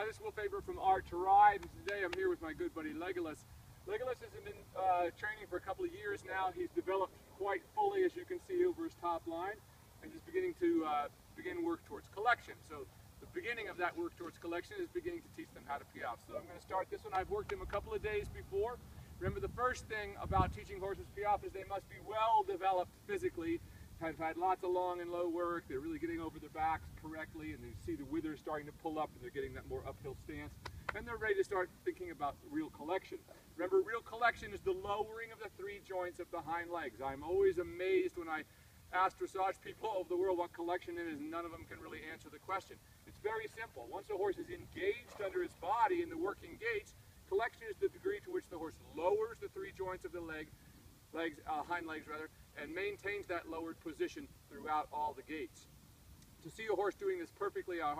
Hi, this is Faerber from Art to Ride, and today I'm here with my good buddy Legolas. Legolas has been training for a couple of years now. He's developed quite fully, as you can see over his top line, and he's beginning to work towards collection. So the beginning of that work towards collection is beginning to teach them how to piaffe. So I'm going to start this one. I've worked him a couple of days before. Remember, the first thing about teaching horses piaffe is they must be well developed physically. Have had lots of long and low work. They're really getting over their backs correctly, and you see the withers starting to pull up, and they're getting that more uphill stance. And they're ready to start thinking about real collection. Remember, real collection is the lowering of the three joints of the hind legs. I'm always amazed when I ask dressage people over the world what collection is, and none of them can really answer the question. It's very simple. Once a horse is engaged under its body in the working gaits, collection is the degree to which the horse lowers the three joints of the hind legs, and maintains that lowered position throughout all the gaits. To see a horse doing this perfectly, I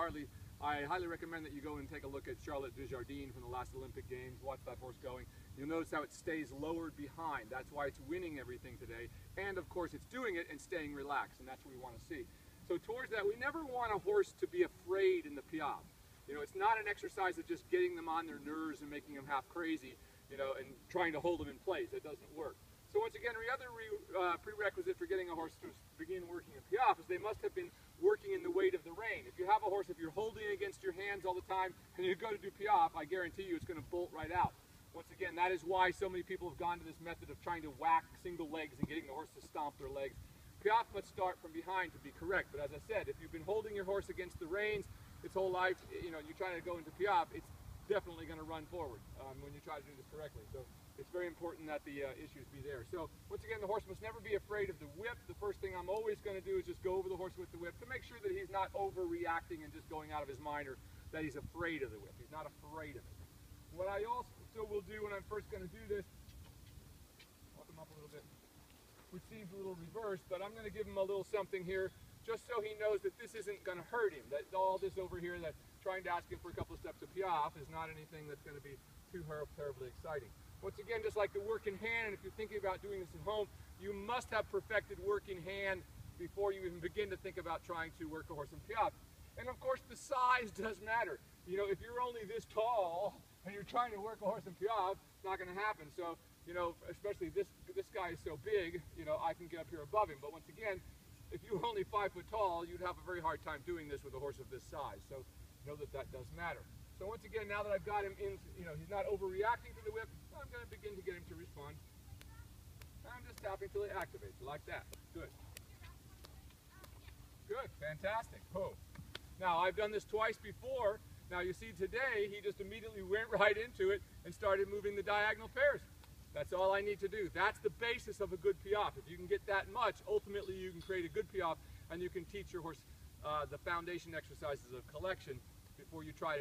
highly recommend that you go and take a look at Charlotte Desjardins from the last Olympic Games. Watch that horse going. You'll notice how it stays lowered behind. That's why it's winning everything today. And of course, it's doing it and staying relaxed, and that's what we want to see. So towards that, we never want a horse to be afraid in the piaffe. You know, it's not an exercise of just getting them on their nerves and making them half crazy, you know, and trying to hold them in place. That doesn't work. So once again, the other prerequisite for getting a horse to begin working in piaffe is they must have been working in the weight of the rein. If you have a horse, if you're holding it against your hands all the time and you go to do piaffe, I guarantee you it's going to bolt right out. Once again, that is why so many people have gone to this method of trying to whack single legs and getting the horse to stomp their legs. Piaffe must start from behind to be correct, but as I said, if you've been holding your horse against the reins its whole life, you know, you're trying to go into piaffe, it's definitely going to run forward when you try to do this correctly. So it's very important that the issues be there. So once again, the horse must never be afraid of the whip. The first thing I'm always going to do is just go over the horse with the whip to make sure that he's not overreacting and just going out of his mind, or that he's afraid of the whip. He's not afraid of it. What I also will do when I'm first going to do this, walk him up a little bit, which seems a little reversed, but I'm going to give him a little something here just so he knows that this isn't going to hurt him, that all this over here, that trying to ask him for a couple of steps of piaffe is not anything that's going to be too terribly exciting. Once again, just like the work in hand, and if you're thinking about doing this at home, you must have perfected work in hand before you even begin to think about trying to work a horse in piaffe. And of course, the size does matter. You know, if you're only this tall and you're trying to work a horse in piaffe, it's not going to happen. So, you know, especially this guy is so big, you know, I can get up here above him. But once again, if you were only 5 foot tall, you'd have a very hard time doing this with a horse of this size. So know that that does matter. So once again, now that I've got him in, you know, he's not overreacting to the whip, I'm going to begin to get him to respond. I'm just tapping till he activates, like that. Good. Good, fantastic. Oh. Now, I've done this twice before. Now, you see today, he just immediately went right into it and started moving the diagonal pairs. That's all I need to do. That's the basis of a good piaffe. If you can get that much, ultimately you can create a good piaffe, and you can teach your horse the foundation exercises of collection before you try to